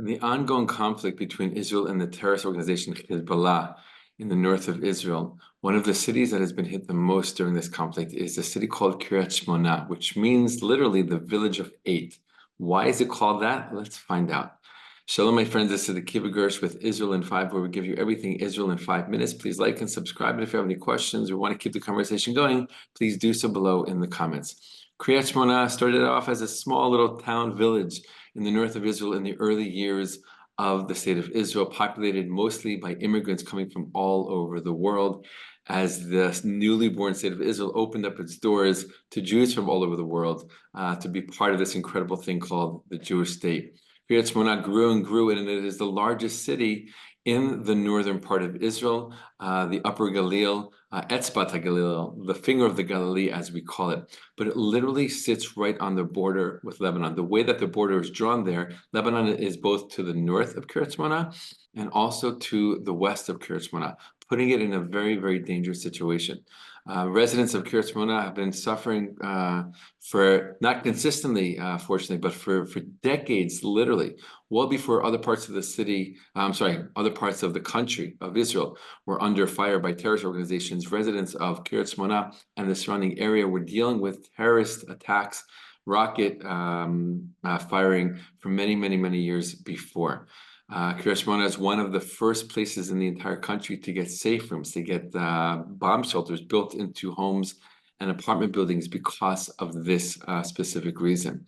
In the ongoing conflict between Israel and the terrorist organization Hezbollah in the north of Israel, one of the cities that has been hit the most during this conflict is a city called Kiryat Shmona, which means literally the village of eight. Why is it called that? Let's find out. Shalom, my friends. This is the Akiva Gersh with Israel in 5, where we give you everything Israel in 5 minutes. Please like and subscribe. And if you have any questions or want to keep the conversation going, please do so below in the comments. Kiryat Shmona started off as a small little town village in the north of Israel in the early years of the state of Israel, populated mostly by immigrants coming from all over the world, as the newly born state of Israel opened up its doors to Jews from all over the world to be part of this incredible thing called the Jewish state. Kiryat Shmona grew and grew, and it is the largest city in the northern part of Israel, the Upper Galil, Etzbat HaGalil, the finger of the Galilee, as we call it. But it literally sits right on the border with Lebanon. The way that the border is drawn there, Lebanon is both to the north of Kiryat Shmona and also to the west of Kiryat Shmona, putting it in a very, very dangerous situation. Residents of Kiryat Shmona have been suffering for, not consistently, fortunately, but for decades, literally, well before other parts of the city, other parts of the country of Israel were under fire by terrorist organizations. Residents of Kiryat Shmona and the surrounding area were dealing with terrorist attacks, rocket firing for many, many, many years before. Kiryat Shmona is one of the first places in the entire country to get safe rooms, to get bomb shelters built into homes and apartment buildings because of this specific reason.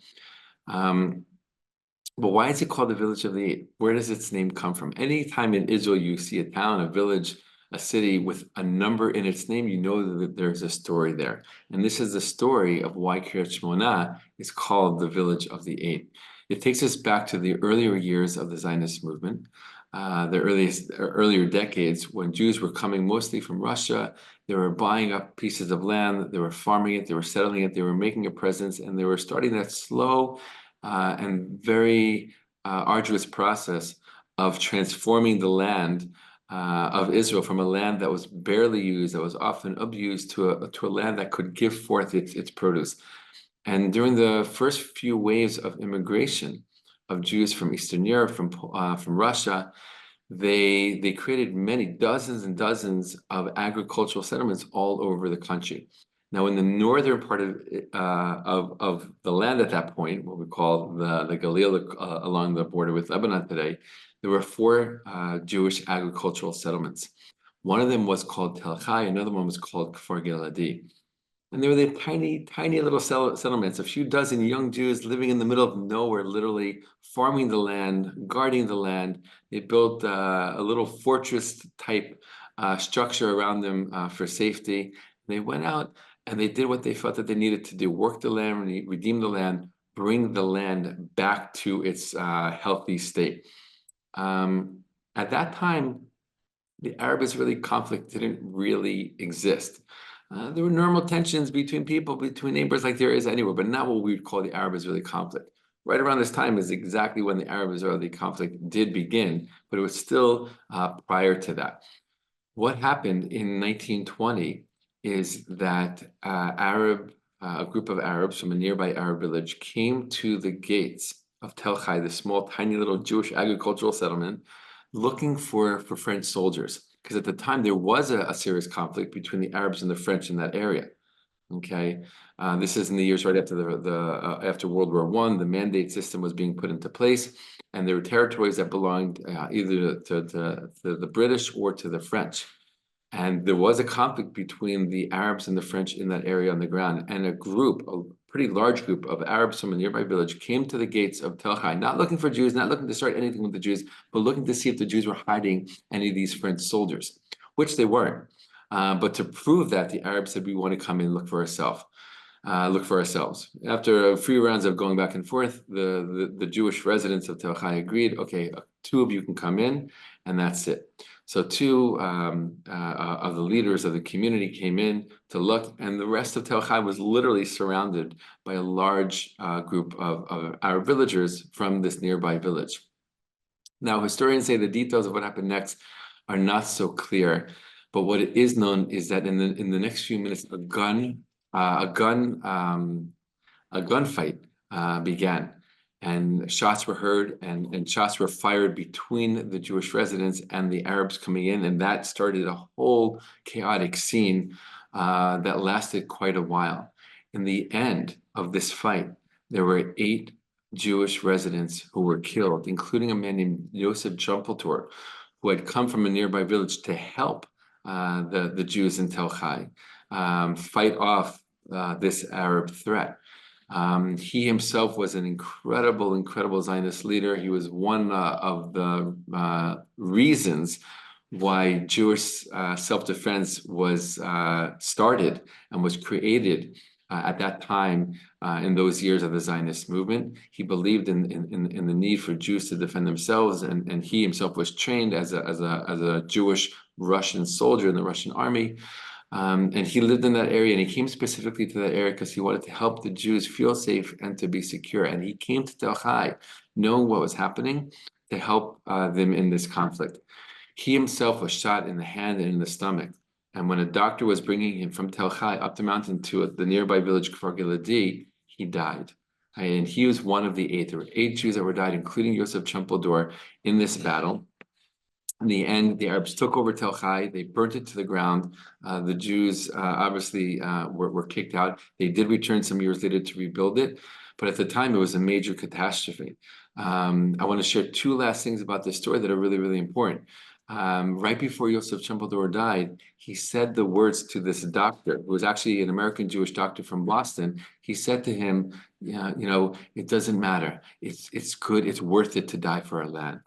But why is it called the Village of the Eight? Where does its name come from? Anytime in Israel you see a town, a village, a city with a number in its name, you know that there's a story there. And this is the story of why Kiryat Shmona is called the Village of the Eight. It takes us back to the earlier years of the Zionist movement, the earlier decades when Jews were coming mostly from Russia. They were buying up pieces of land, they were farming it, they were settling it, they were making a presence, and they were starting that slow and very arduous process of transforming the land of Israel from a land that was barely used, that was often abused, to a land that could give forth its produce. And during the first few waves of immigration of Jews from Eastern Europe, from Russia, they created many dozens and dozens of agricultural settlements all over the country. Now, in the northern part of the land at that point, what we call the Galil along the border with Lebanon today, there were 4 Jewish agricultural settlements. One of them was called Tel Chai, another one was called Kfar Giladi. And they were the tiny, tiny little settlements, a few dozen young Jews living in the middle of nowhere, literally farming the land, guarding the land. They built a little fortress-type structure around them for safety. They went out and they did what they felt that they needed to do: work the land, redeem the land, bring the land back to its healthy state. At that time, the Arab-Israeli conflict didn't really exist. There were normal tensions between people, between neighbors, like there is anywhere, but not what we would call the Arab-Israeli conflict. Right around this time is exactly when the Arab-Israeli conflict did begin, but it was still prior to that. What happened in 1920 is that a group of Arabs from a nearby Arab village came to the gates of Tel Chai, the small, tiny little Jewish agricultural settlement, looking for French soldiers. Because at the time, there was a serious conflict between the Arabs and the French in that area. Okay, this is in the years right after after World War I. The mandate system was being put into place, and there were territories that belonged either to the British or to the French. And there was a conflict between the Arabs and the French in that area on the ground. And a pretty large group of Arabs from a nearby village came to the gates of Tel Chai, not looking for Jews, not looking to start anything with the Jews, but looking to see if the Jews were hiding any of these French soldiers, which they weren't. But to prove that, the Arabs said, "We want to come in and look for ourselves." After a few rounds of going back and forth, the Jewish residents of Tel Chai agreed, okay, 2 of you can come in, and that's it. So 2 of the leaders of the community came in to look, and the rest of Tel Chai was literally surrounded by a large group of Arab villagers from this nearby village. Now, historians say the details of what happened next are not so clear, but what it is known is that in the next few minutes, a gunfight began. and shots were heard, and shots were fired between the Jewish residents and the Arabs coming in, and that started a whole chaotic scene that lasted quite a while. In the end of this fight, there were 8 Jewish residents who were killed, including a man named Yosef Jumpeltor, who had come from a nearby village to help the Jews in Tel Chai fight off this Arab threat. He himself was an incredible Zionist leader. He was one of the reasons why Jewish self-defense was started and was created at that time in those years of the Zionist movement. He believed in the need for Jews to defend themselves, and he himself was trained as a Jewish Russian soldier in the Russian army. And he lived in that area, and he came specifically to that area because he wanted to help the Jews feel safe and to be secure. And he came to Tel Chai, knowing what was happening, to help them in this conflict. He himself was shot in the hand and in the stomach. And when a doctor was bringing him from Tel Chai up the mountain to the nearby village Kfar Giladi, he died. And he was one of the 8. There were 8 Jews that were died, including Yosef Champaldor, in this battle. In the end, the Arabs took over Tel Chai. They burnt it to the ground. The Jews obviously were kicked out. They did return some years later to rebuild it, but at the time it was a major catastrophe. I want to share 2 last things about this story that are really important. Right before Yosef Champaldor died, he said the words to this doctor, who was actually an American Jewish doctor from Boston. He said to him, "Yeah, it doesn't matter. It's good. It's worth it to die for our land."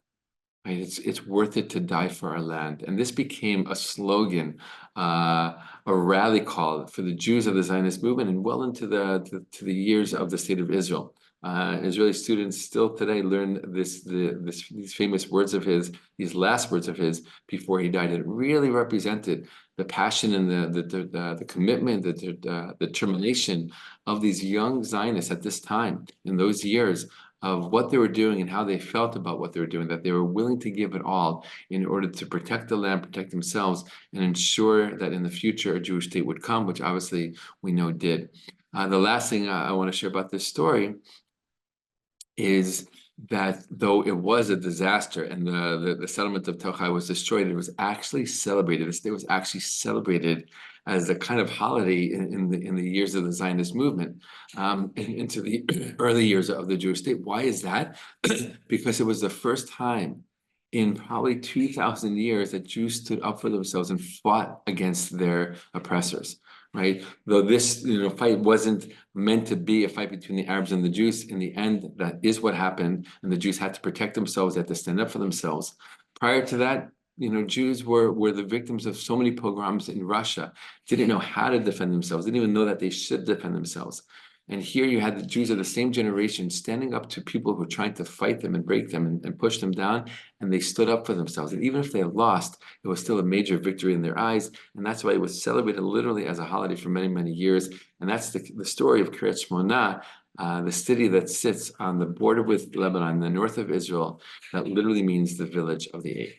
Right? It's worth it to die for our land. And this became a slogan, a rally call for the Jews of the Zionist movement and well into the years of the state of Israel. Israeli students still today learn these famous words of his, these last words of his before he died. It really represented the passion and the commitment, the determination of these young Zionists at this time, in those years, of what they were doing and how they felt about what they were doing, that they were willing to give it all in order to protect the land, protect themselves, and ensure that in the future a Jewish state would come, which obviously we know did. The last thing I want to share about this story is that though it was a disaster and the settlement of Tel Chai was destroyed, it was actually celebrated. This day was actually celebrated as a kind of holiday in the years of the Zionist movement, into the early years of the Jewish state. Why is that? Because it was the first time in probably 2,000 years that Jews stood up for themselves and fought against their oppressors. Right? Though this fight wasn't meant to be a fight between the Arabs and the Jews, in the end, that is what happened, and the Jews had to protect themselves, they had to stand up for themselves. Prior to that, Jews were the victims of so many pogroms in Russia, didn't know how to defend themselves, didn't even know that they should defend themselves. And here you had the Jews of the same generation standing up to people who were trying to fight them and break them and push them down, and they stood up for themselves. And even if they lost, it was still a major victory in their eyes, and that's why it was celebrated literally as a holiday for many years. And that's the story of Kiryat Shmona, the city that sits on the border with Lebanon, in the north of Israel, that literally means the village of the 8.